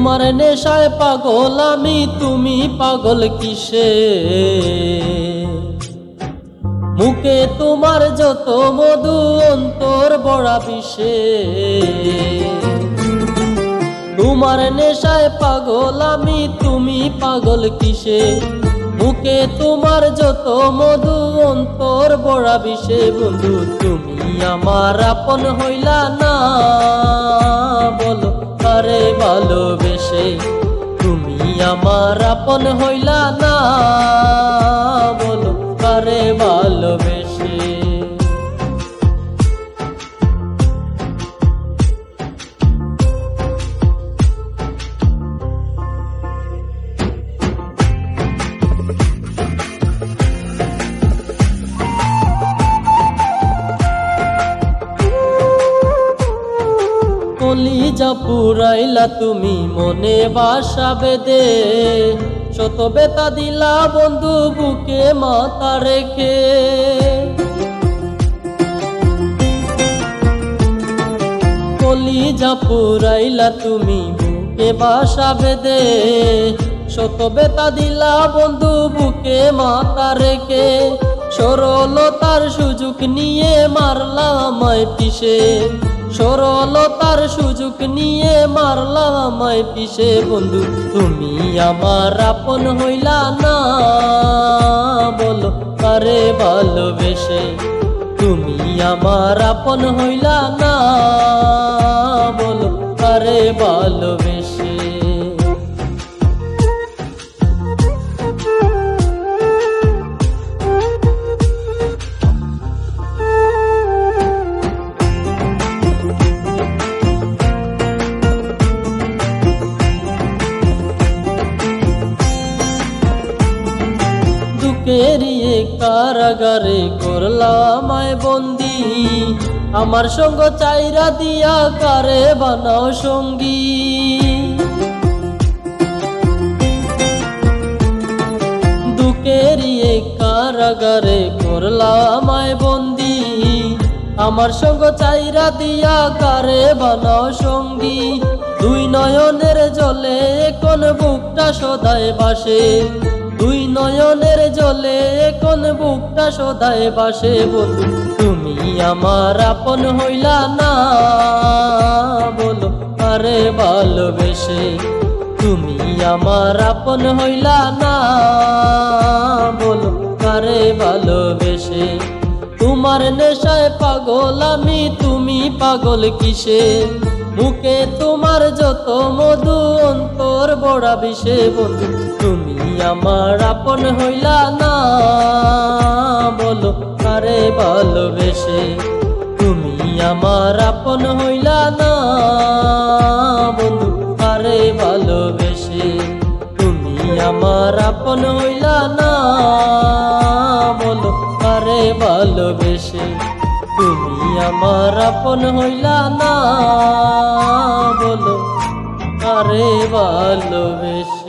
তোমার নেশায় পাগল আমি, তুমি পাগল কিসে? মুখে তোমার যত মধু, অন্তর বড়া বিষে। তোমার নেশায় পাগল আমি, তুমি পাগল কিসে? মুখে তোমার যত মধু, অন্তর বড়া বিষে। বন্ধু তুমি আমার আপন হইলা না, বলো আরে ভালোবেসে। তুমি আমার আপন হইলা না, বলো আরে ভালোবেসে। কলিজা পুরাইলা তুমি মনে বাসা বেঁধে, শত বেতা দিলা বন্ধু বুকে মাথা রেখে। কলিজা পুরাইলা তুমি বুকে বাসা বেঁধে, শত বেতা দিলা বন্ধু বুকে মাথা রেখে। সরলতার সুযোগ নিয়ে মারলা আমায় পিষে, সরলতার সুযোগ নিয়ে মারলা আমায় পিষে। বন্ধু তুমি আমার আপন হইলা না, বলো আরে ভালোবেসে। তুমি আমার আপন হইলা না, বলো আরে ভালোবেসে। দুঃখেরিয়ে কারাগারে করলাম আমায় বন্দি, আমার সঙ্গ চাইরা দিয়া কারে বানাও সঙ্গী। দুঃখেরিয়ে কারাগারে করলাম আমায় বন্দি, আমার সঙ্গ চাইরা দিয়া কারে বানাও সঙ্গী। দুই নয়নের জলে কোন বুকটা সদায় বাসে, দুই নয়নের জলে কোন বুকটা সদায় বাসে। বন্ধু তুমি আমার আপন হইলা না, বলো আরে ভালোবেসে। তুমি আমার আপন হইলা না, বলো আরে ভালোবেসে। তোমার নেশায় পাগল আমি, তুমি পাগল কিসে? মুখে তোমার যত মধু, অন্তর বড়া বিষে। বন্ধু তুমি আমার আপন হইলা না, বলো আরে ভালোবেসে। তুমি আমার আপন হইলা না, বন্ধু আরে ভালোবেসে। তুমি আমার আপন হইলা না, বলো আরে ভালোবেসে। তুমি আমার আপন হইলা না, বলো আরে ভালোবেসে।